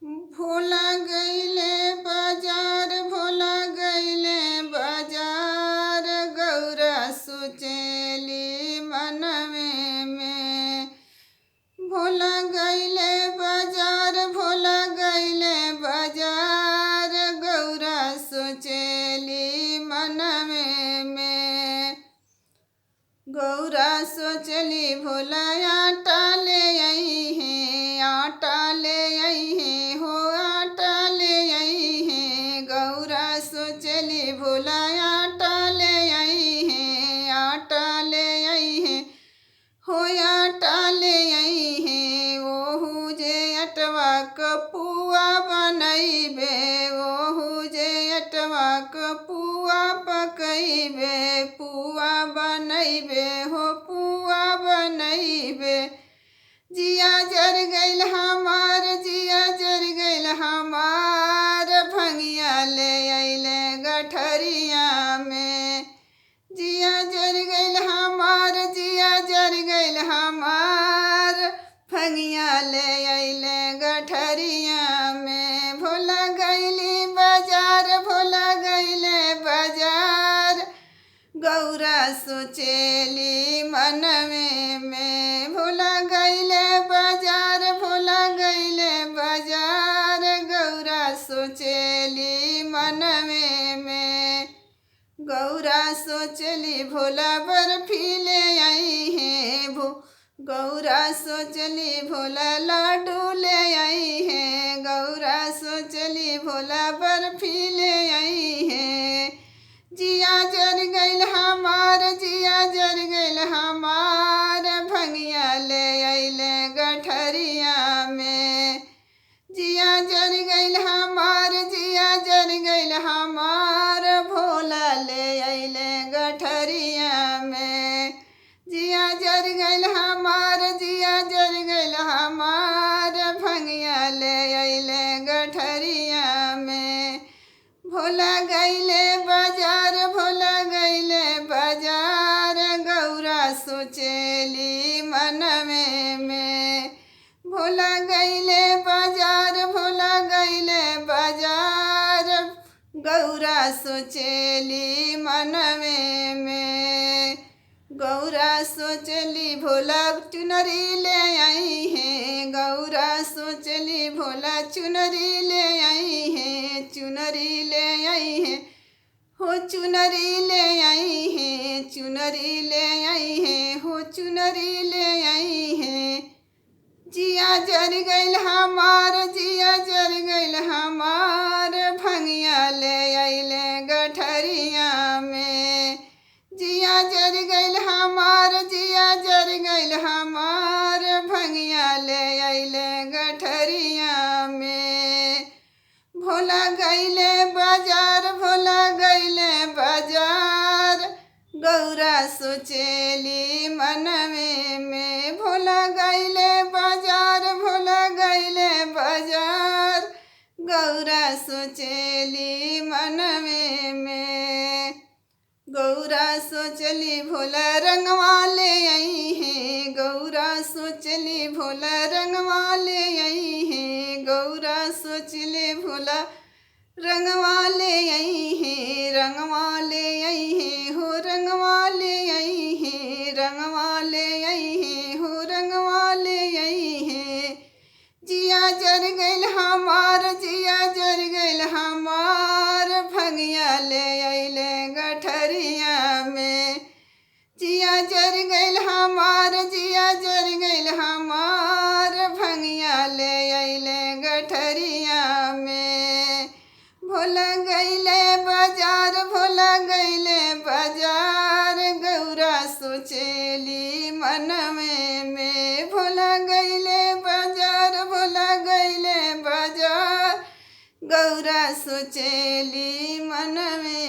भोला गईले बाजार, भोला गईले बाजार, गौरा सोचेली मनवे में। भोला गईले बाजार, भोला गईले बाजार, गौरा सोचेली मनवे में। गौरा सोचली भोला आटा ले आई है, आटा ले आई है, हो आटा ले आई है। गौरा सोचली भोला आटा ले आई है, आटा ले आई है, हो आटा ले आई है। ओहू जे अटवा क पुआ बनैबे, ओहू जे अटवा क पुआ पकैबे, पुआ बनैबे, हो पुआ बनैबे। जिया जर गइल हमार, जिया जर गइल हमार, भंगिया ले अइले गठरिया में। जिया जर गइल हमार, जिया जर गइल हमार, भंगिया ले अइले गठरिया में। भोला गइली बाजार, भोला गइले बाजार, गौरा सोचेली मनवे में। भोला गइले बाजार, भोला गइले बाजार, गौरा सोचेली मनवे में। गौरा सोचली भोला बर्फी ले आई है, गौरा सोचली भोला लाडू ले आई है, गौरा सोचली भोला बर्फी ले आई है। जिया जर गइल हमार, जिया जर गइल हमार, भंगिया ले अइले गठरिया में। जिया जर गइल हमार, जिया जर गइल हमार, भोला ले अइले गठरिया में। जिया जर गइल हमार, जिया जर गइल हमार, भंगिया ले अइले गठरिया में। भोला गइले बाजार, भोला गइले बाजार, गौरा सोचेली मनवे में। भोला गइले बाजार, भोला गइले बाजार, गौरा सोचेली मनवे में। गौरा सोचली भोला चुनरी ले आई है, गौरा सोचली भोला चुनरी ले आई है, चुनरी ले आई है, हो चुनरी ले आई है, चुनरी ले आई है, हो चुनरी ले आई है। जिया जर गइल हमार, जिया जर गइल हमार, भंगिया ले अइले गठरिया में। जिया जर गइल हमार, जिया जर गइल हमार, भंगिया ले अइले गठरिया में। भोला गइले बाजार, भोला गइले बाजार, गौरा सोचेली मनवे में। भोला गइले बाजार, भोला गइले बाजार, गौरा सोचेली मनवे में। गौरा सोचली भोला रंगवा ले आई है, गौरा सोचली भोला रंगवा ले आई है, गौरा सोचले भोला रंगवा ले आई है, रंगवा ले आई है, हो रंगवा ले आई है, रंगवा ले आई है, हो रंगवा ले आई है। जिया जर गइल हमार, जिया जर गइल हमार, भंगिया ले अइले गठरिया में। जिया जर गइल हमार, जिया जर गइल हमार, भंगिया ले अइले गठरिया में। भोला गइले बाजार, भोला गइले बाजार, गौरा सोचेली मनवे में। भोला गइले बाजार, भोला गइले बाजार, गौरा सोचेली मनवे